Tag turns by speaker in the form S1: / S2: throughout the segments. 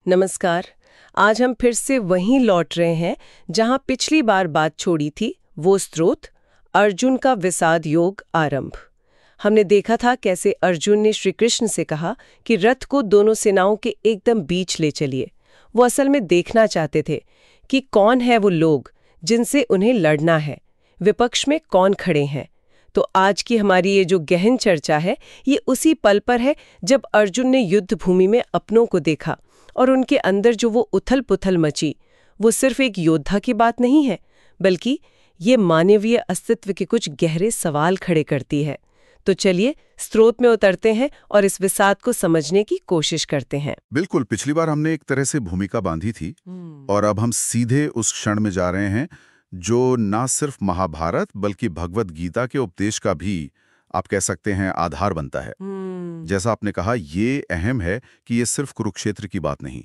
S1: नमस्कार। आज हम फिर से वहीं लौट रहे हैं जहां पिछली बार बात छोड़ी थी, वो स्रोत अर्जुन का विषाद योग आरंभ। हमने देखा था कैसे अर्जुन ने श्री कृष्ण से कहा कि रथ को दोनों सेनाओं के एकदम बीच ले चलिए। वो असल में देखना चाहते थे कि कौन है वो लोग जिनसे उन्हें लड़ना है, विपक्ष में कौन खड़े हैं। तो आज की हमारी ये जो गहन चर्चा है, ये उसी पल पर है जब अर्जुन ने युद्ध भूमि में अपनों को देखा और उनके अंदर जो वो उथल पुथल मची, वो सिर्फ एक योद्धा की बात नहीं है, बल्कि ये मानवीय अस्तित्व के कुछ गहरे सवाल खड़े करती है। तो चलिए स्रोत में उतरते हैं और इस विषाद को समझने की कोशिश करते हैं।
S2: बिल्कुल, पिछली बार हमने एक तरह से भूमिका बांधी थी और अब हम सीधे उस क्षण में जा रहे हैं जो ना सिर्फ महाभारत बल्कि भगवत गीता के उपदेश का भी आप कह सकते हैं आधार बनता है। जैसा आपने कहा, ये अहम है कि ये सिर्फ कुरुक्षेत्र की बात नहीं।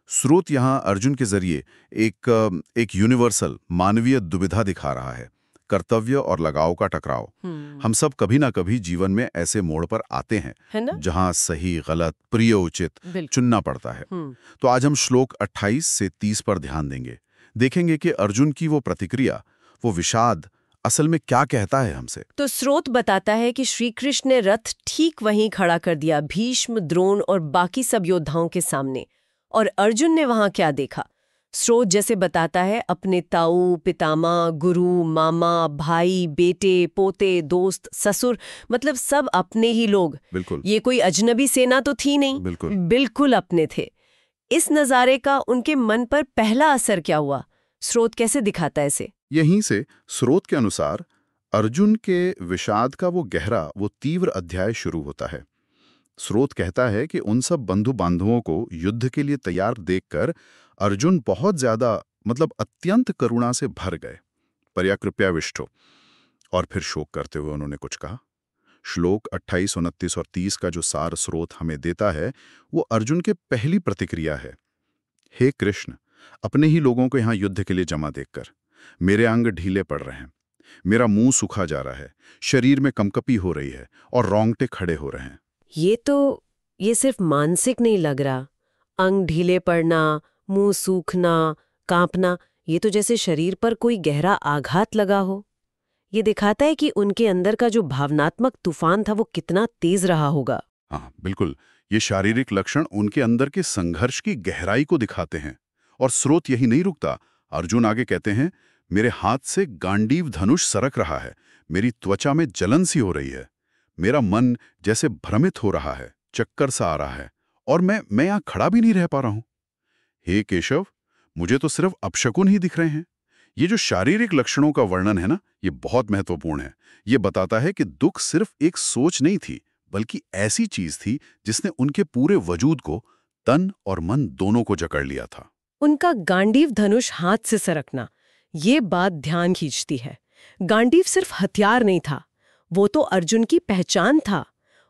S2: स्रोत यहाँ अर्जुन के जरिए एक यूनिवर्सल मानवीय दुविधा दिखा रहा है, कर्तव्य और लगाव का टकराव। हम सब कभी ना कभी जीवन में ऐसे मोड़ पर आते हैं
S1: है ना?
S2: जहाँ सही गलत प्रिय उचित चुनना पड़ता है। तो आज हम श्लोक 28 से 30 पर ध्यान देंगे। देखेंगे कि अर्जुन की वो प्रतिक्रिया, वो विषाद असल में क्या कहता है हमसे।
S1: तो स्रोत बताता है कि श्री कृष्ण ने रथ ठीक वहीं खड़ा कर दिया, भीष्म, द्रोण और बाकी सब योद्धाओं के सामने। और अर्जुन ने वहां क्या देखा? स्रोत जैसे बताता है, अपने ताऊ, पितामह, गुरु, मामा, भाई, बेटे, पोते, दोस्त, ससुर, मतलब सब अपने ही लोग।
S2: बिल्कुल।
S1: ये कोई अजनबी सेना तो थी नहीं, बिल्कुल अपने थे। इस नजारे का उनके मन पर पहला असर क्या हुआ? स्रोत कैसे दिखाता है इसे?
S2: यहीं से स्रोत के अनुसार अर्जुन के विषाद का वो गहरा, वो तीव्र अध्याय शुरू होता है। स्रोत कहता है कि उन सब बंधु बांधवों को युद्ध के लिए तैयार देखकर अर्जुन बहुत ज्यादा, मतलब अत्यंत करुणा से भर गए। पर्या कृपया विष्ठो। और फिर शोक करते हुए उन्होंने कुछ कहा। श्लोक 28, 29 और 30 का जो सार स्रोत हमें देता है, वो अर्जुन के पहली प्रतिक्रिया है। हे कृष्ण, अपने ही लोगों को यहाँ युद्ध के लिए जमा देखकर मेरे अंग ढीले पड़ रहे हैं, मेरा मुंह सूखा जा रहा है, शरीर में कंपकपी हो रही है और रोंगटे खड़े हो रहे हैं।
S1: ये सिर्फ मानसिक नहीं लग रहा। अंग ढीले पड़ना, मुंह सूखना, कांपना, ये तो जैसे शरीर पर कोई गहरा आघात लगा हो। ये दिखाता है कि उनके अंदर का जो भावनात्मक तूफान था वो कितना तेज रहा होगा।
S2: हाँ बिल्कुल, ये शारीरिक लक्षण उनके अंदर के संघर्ष की गहराई को दिखाते हैं। और स्रोत यही नहीं रुकता। अर्जुन आगे कहते हैं, मेरे हाथ से गांडीव धनुष सरक रहा है, मेरी त्वचा में जलन सी हो रही है, मेरा मन जैसे भ्रमित हो रहा है, चक्कर सा आ रहा है, और मैं यहां खड़ा भी नहीं रह पा रहा हूं। हे केशव, मुझे तो सिर्फ अपशकुन ही दिख रहे हैं। ये जो शारीरिक लक्षणों का वर्णन है ना, ये बहुत महत्वपूर्ण है। ये बताता है कि दुख सिर्फ एक सोच नहीं थी, बल्कि ऐसी चीज थी जिसने उनके पूरे वजूद को, तन और मन दोनों को जकड़ लिया था।
S1: उनका गांडीव धनुष हाथ से सरकना, ये बात ध्यान खींचती है। गांडीव सिर्फ हथियार नहीं था, वो तो अर्जुन की पहचान था।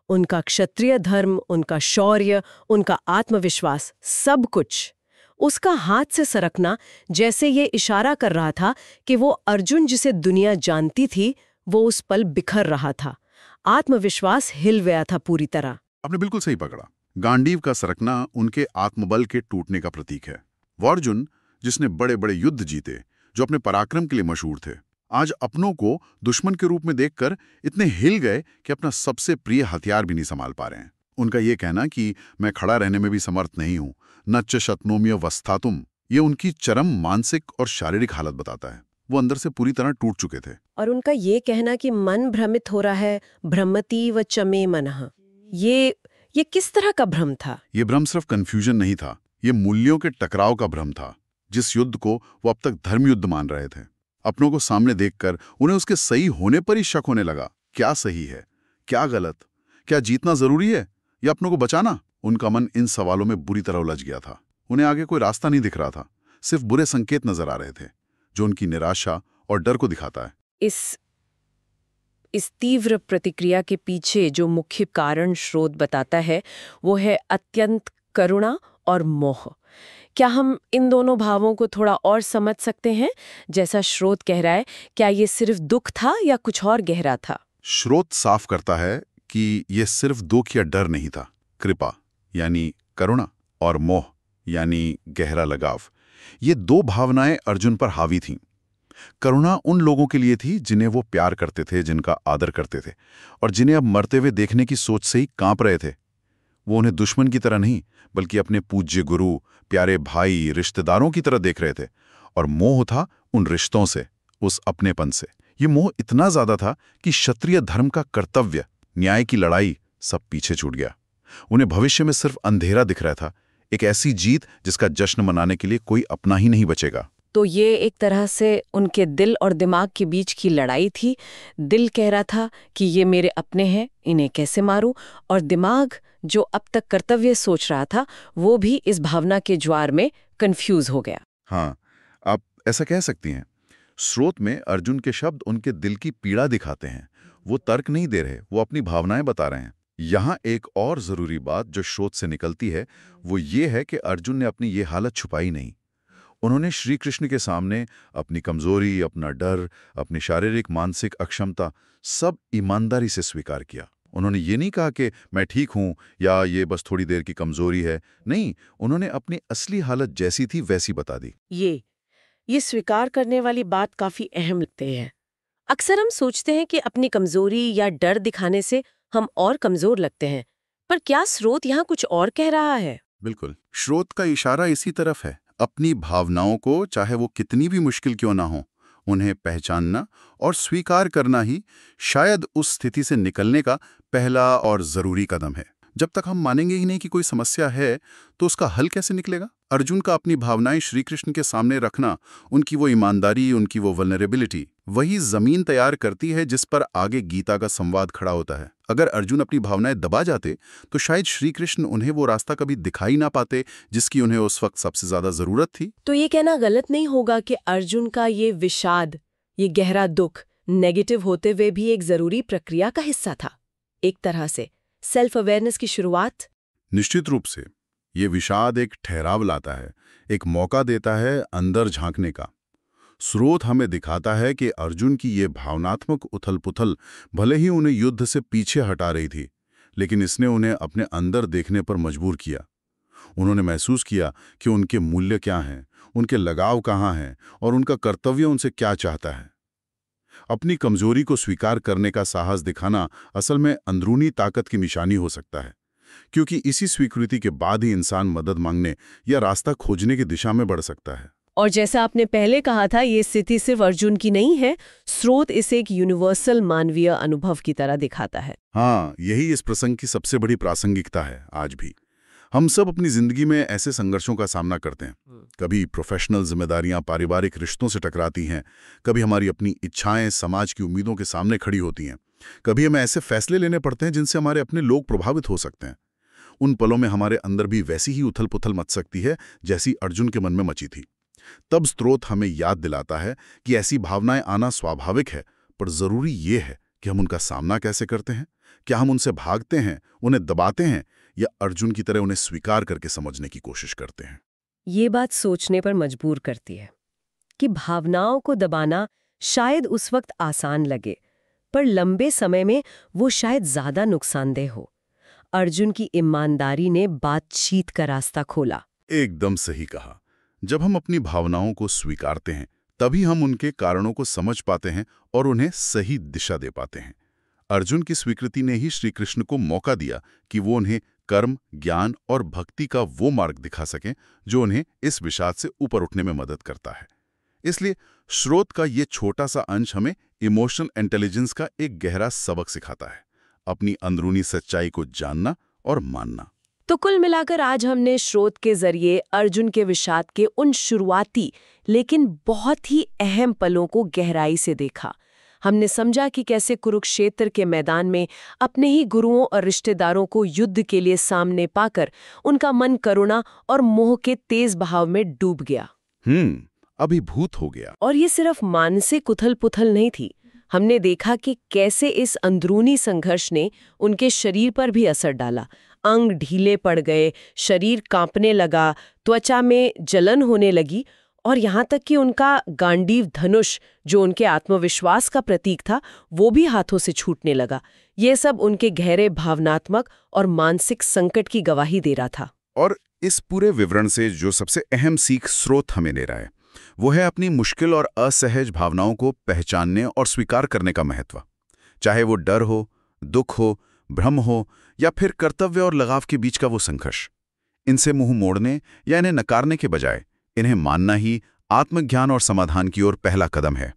S1: उनका क्षत्रिय धर्म, उनका शौर्य, उनका आत्मविश्वास, सब कुछ। उसका हाथ से सरकना जैसे ये इशारा कर रहा था कि वो अर्जुन जिसे दुनिया जानती थी, वो उस पल बिखर रहा था। आत्मविश्वास हिल गया था पूरी तरह।
S2: आपने बिल्कुल सही पकड़ा। गांडीव का सरकना उनके आत्मबल के टूटने का प्रतीक है। वो अर्जुन जिसने बड़े बड़े युद्ध जीते, जो अपने पराक्रम के लिए मशहूर थे, आज अपनों को दुश्मन के रूप में देखकर इतने हिल गए कि अपना सबसे प्रिय हथियार भी नहीं संभाल पा रहे हैं। उनका ये कहना कि मैं खड़ा रहने में भी समर्थ नहीं हूं, नच्च शतनोम्य वस्थातुम, ये उनकी चरम मानसिक और शारीरिक हालत बताता है। वो अंदर से पूरी तरह टूट चुके थे।
S1: और उनका ये कहना कि मन भ्रमित हो रहा है, भ्रमति व चमे मनः, ये किस तरह का भ्रम था?
S2: ये भ्रम सिर्फ कंफ्यूजन नहीं था, ये मूल्यों के टकराव का भ्रम था। जिस युद्ध को वो अब तक धर्म युद्ध मान रहे थे, अपनों को सामने देखकर उन्हें उसके सही होने पर ही शक होने लगा। क्या सही है, क्या गलत, क्या जीतना जरूरी है या अपनों को बचाना? उनका मन इन सवालों में बुरी तरह उलझ गया था। उन्हें आगे कोई रास्ता नहीं दिख रहा था, सिर्फ बुरे संकेत नजर आ रहे थे, जो उनकी निराशा और डर को दिखाता है।
S1: इस तीव्र प्रतिक्रिया के पीछे जो मुख्य कारण स्रोत बताता है, वो है अत्यंत करुणा और मोह। क्या हम इन दोनों भावों को थोड़ा और समझ सकते हैं? जैसा स्रोत कह रहा है, क्या ये सिर्फ दुख था या कुछ और गहरा था?
S2: स्रोत साफ करता है कि यह सिर्फ दुख या डर नहीं था। कृपा यानी करुणा और मोह यानी गहरा लगाव। ये दो भावनाएं अर्जुन पर हावी थीं। करुणा उन लोगों के लिए थी जिन्हें वो प्यार करते थे, जिनका आदर करते थे, और जिन्हें अब मरते हुए देखने की सोच से ही कांप रहे थे। वो उन्हें दुश्मन की तरह नहीं, बल्कि अपने पूज्य गुरु, प्यारे भाई, रिश्तेदारों की तरह देख रहे थे। और मोह था उन रिश्तों से, उस अपनेपन से। ये मोह इतना ज्यादा था कि क्षत्रिय धर्म का कर्तव्य, न्याय की लड़ाई, सब पीछे छूट गया। उन्हें भविष्य में सिर्फ अंधेरा दिख रहा था, एक ऐसी जीत जिसका जश्न मनाने के लिए कोई अपना ही नहीं बचेगा।
S1: तो ये एक तरह से उनके दिल और दिमाग के बीच की लड़ाई थी। दिल कह रहा था कि ये मेरे अपने हैं, इन्हें कैसे मारूं, और दिमाग जो अब तक कर्तव्य सोच रहा था, वो भी इस भावना के ज्वार में कंफ्यूज हो गया।
S2: हाँ, आप ऐसा कह सकती हैं। स्रोत में अर्जुन के शब्द उनके दिल की पीड़ा दिखाते हैं। वो तर्क नहीं दे रहे, वो अपनी भावनाएं बता रहे हैं। यहाँ एक और जरूरी बात जो स्रोत से निकलती है, वो ये है कि अर्जुन ने अपनी ये हालत छुपाई नहीं। उन्होंने श्री कृष्ण के सामने अपनी कमजोरी, अपना डर, अपनी शारीरिक मानसिक अक्षमता सब ईमानदारी से स्वीकार किया। उन्होंने ये नहीं कहा कि मैं ठीक हूं या ये बस थोड़ी देर की कमजोरी है। नहीं, उन्होंने अपनी असली हालत जैसी थी वैसी बता दी।
S1: ये स्वीकार करने वाली बात काफी अहम लगती है। अक्सर हम सोचते हैं कि अपनी कमजोरी या डर दिखाने से हम और कमजोर लगते हैं, पर क्या स्रोत यहाँ कुछ और कह रहा है?
S2: बिल्कुल, स्रोत का इशारा इसी तरफ है। अपनी भावनाओं को, चाहे वो कितनी भी मुश्किल क्यों ना हो, उन्हें पहचानना और स्वीकार करना ही शायद उस स्थिति से निकलने का पहला और जरूरी कदम है। जब तक हम मानेंगे ही नहीं कि कोई समस्या है, तो उसका हल कैसे निकलेगा? अर्जुन का अपनी भावनाएं श्री कृष्ण के सामने रखना, उनकी वो ईमानदारी, उनकी वो वल्नरेबिलिटी, वही जमीन तैयार करती है जिस पर आगे गीता का संवाद खड़ा होता है। अगर अर्जुन अपनी भावनाएं दबा जाते, तो शायद श्री कृष्ण उन्हें वो रास्ता कभी दिखाई ना पाते जिसकी उन्हें उस वक्त सबसे ज्यादा जरूरत थी।
S1: तो ये कहना गलत नहीं होगा कि अर्जुन का ये विषाद, ये गहरा दुख, नेगेटिव होते हुए भी एक जरूरी प्रक्रिया का हिस्सा था, एक तरह से सेल्फ अवेयरनेस की शुरुआत।
S2: निश्चित रूप से ये विषाद एक ठहराव लाता है, एक मौका देता है अंदर झांकने का। स्रोत हमें दिखाता है कि अर्जुन की ये भावनात्मक उथल-पुथल भले ही उन्हें युद्ध से पीछे हटा रही थी, लेकिन इसने उन्हें अपने अंदर देखने पर मजबूर किया। उन्होंने महसूस किया कि उनके मूल्य क्या हैं, उनके लगाव कहाँ हैं और उनका कर्तव्य उनसे क्या चाहता है। अपनी कमजोरी को स्वीकार करने का साहस दिखाना असल में अंदरूनी ताकत की निशानी हो सकता है, क्योंकि इसी स्वीकृति के बाद ही इंसान मदद मांगने या रास्ता खोजने की दिशा में बढ़ सकता है।
S1: और जैसा आपने पहले कहा था, ये स्थिति सिर्फ अर्जुन की नहीं है, स्रोत इसे एक यूनिवर्सल मानवीय अनुभव की तरह दिखाता है।
S2: हाँ, यही इस प्रसंग की सबसे बड़ी प्रासंगिकता है। आज भी हम सब अपनी जिंदगी में ऐसे संघर्षों का सामना करते हैं। कभी प्रोफेशनल जिम्मेदारियां पारिवारिक रिश्तों से टकराती हैं, कभी हमारी अपनी इच्छाएं समाज की उम्मीदों के सामने खड़ी होती हैं, कभी हमें ऐसे फैसले लेने पड़ते हैं जिनसे हमारे अपने लोग प्रभावित हो सकते हैं। उन पलों में हमारे अंदर भी वैसी ही उथल पुथल मच सकती है जैसी अर्जुन के मन में मची थी। तब स्रोत हमें याद दिलाता है कि ऐसी भावनाएं आना स्वाभाविक है, पर जरूरी ये है कि हम उनका सामना कैसे करते हैं। क्या हम उनसे भागते हैं, उन्हें दबाते हैं, या अर्जुन की तरह उन्हें स्वीकार करके समझने की कोशिश करते हैं?
S1: ये बात सोचने पर मजबूर करती है कि भावनाओं को दबाना शायद उस वक्त आसान लगे, पर लंबे समय में वो शायद ज्यादा नुकसानदेह हो। अर्जुन की ईमानदारी ने बातचीत का रास्ता खोला।
S2: एकदम सही कहा। जब हम अपनी भावनाओं को स्वीकारते हैं, तभी हम उनके कारणों को समझ पाते हैं और उन्हें सही दिशा दे पाते हैं। अर्जुन की स्वीकृति ने ही श्री कृष्ण को मौका दिया कि वो उन्हें कर्म, ज्ञान और भक्ति का वो मार्ग दिखा सकें जो उन्हें इस विषाद से ऊपर उठने में मदद करता है। इसलिए स्रोत का ये छोटा सा अंश हमें इमोशनल इंटेलिजेंस का एक गहरा सबक सिखाता है, अपनी अंदरूनी सच्चाई को जानना और मानना।
S1: तो कुल मिलाकर आज हमने स्रोत के जरिए अर्जुन के विषाद के उन शुरुआती लेकिन बहुत ही अहम पलों को गहराई से देखा। हमने समझा कि कैसे कुरुक्षेत्र के मैदान में अपने ही गुरुओं और रिश्तेदारों को युद्ध के लिए सामने पाकर उनका मन करुणा और मोह के तेज बहाव में डूब गया,
S2: अभिभूत हो गया।
S1: और ये सिर्फ मानसिक उथल-पुथल नहीं थी। हमने देखा कि कैसे इस अंदरूनी संघर्ष ने उनके शरीर पर भी असर डाला। अंग ढीले पड़ गए, शरीर कांपने लगा, त्वचा में जलन होने लगी, और यहाँ तक कि उनका गांडीव धनुष, जो उनके आत्मविश्वास का प्रतीक था, वो भी हाथों से छूटने लगा। ये सब उनके गहरे भावनात्मक और मानसिक संकट की गवाही दे रहा था।
S2: और इस पूरे विवरण से जो सबसे अहम सीख स्रोत हमें दे रहा है वो है अपनी मुश्किल और असहज भावनाओं को पहचानने और स्वीकार करने का महत्व। चाहे वो डर हो, दुख हो, भ्रम हो या फिर कर्तव्य और लगाव के बीच का वो संघर्ष, इनसे मुंह मोड़ने या इन्हें नकारने के बजाय इन्हें मानना ही आत्मज्ञान और समाधान की ओर पहला कदम है।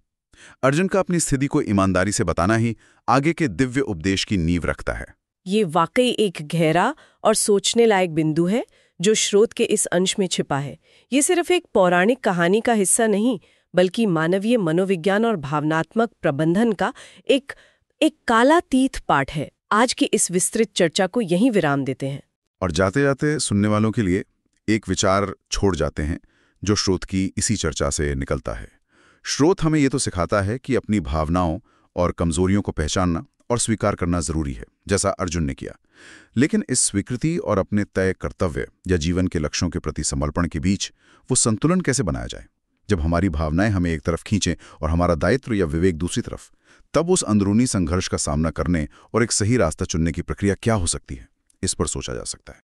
S2: अर्जुन का अपनी स्थिति को ईमानदारी से बताना ही आगे के दिव्य उपदेश की नींव रखता है।
S1: ये वाकई एक गहरा और सोचने लायक बिंदु है जो स्रोत के इस अंश में छिपा है। ये सिर्फ एक पौराणिक कहानी का हिस्सा नहीं, बल्कि मानवीय मनोविज्ञान और भावनात्मक प्रबंधन का एक कालातीत पाठ है। आज की इस विस्तृत चर्चा को यहीं विराम देते हैं
S2: और जाते जाते सुनने वालों के लिए एक विचार छोड़ जाते हैं जो स्रोत की इसी चर्चा से निकलता है। स्रोत हमें ये तो सिखाता है कि अपनी भावनाओं और कमजोरियों को पहचानना और स्वीकार करना जरूरी है, जैसा अर्जुन ने किया। लेकिन इस स्वीकृति और अपने तय कर्तव्य या जीवन के लक्ष्यों के प्रति समर्पण के बीच वो संतुलन कैसे बनाया जाए? जब हमारी भावनाएं हमें एक तरफ खींचें और हमारा दायित्व या विवेक दूसरी तरफ, तब उस अंदरूनी संघर्ष का सामना करने और एक सही रास्ता चुनने की प्रक्रिया क्या हो सकती है, इस पर सोचा जा सकता है।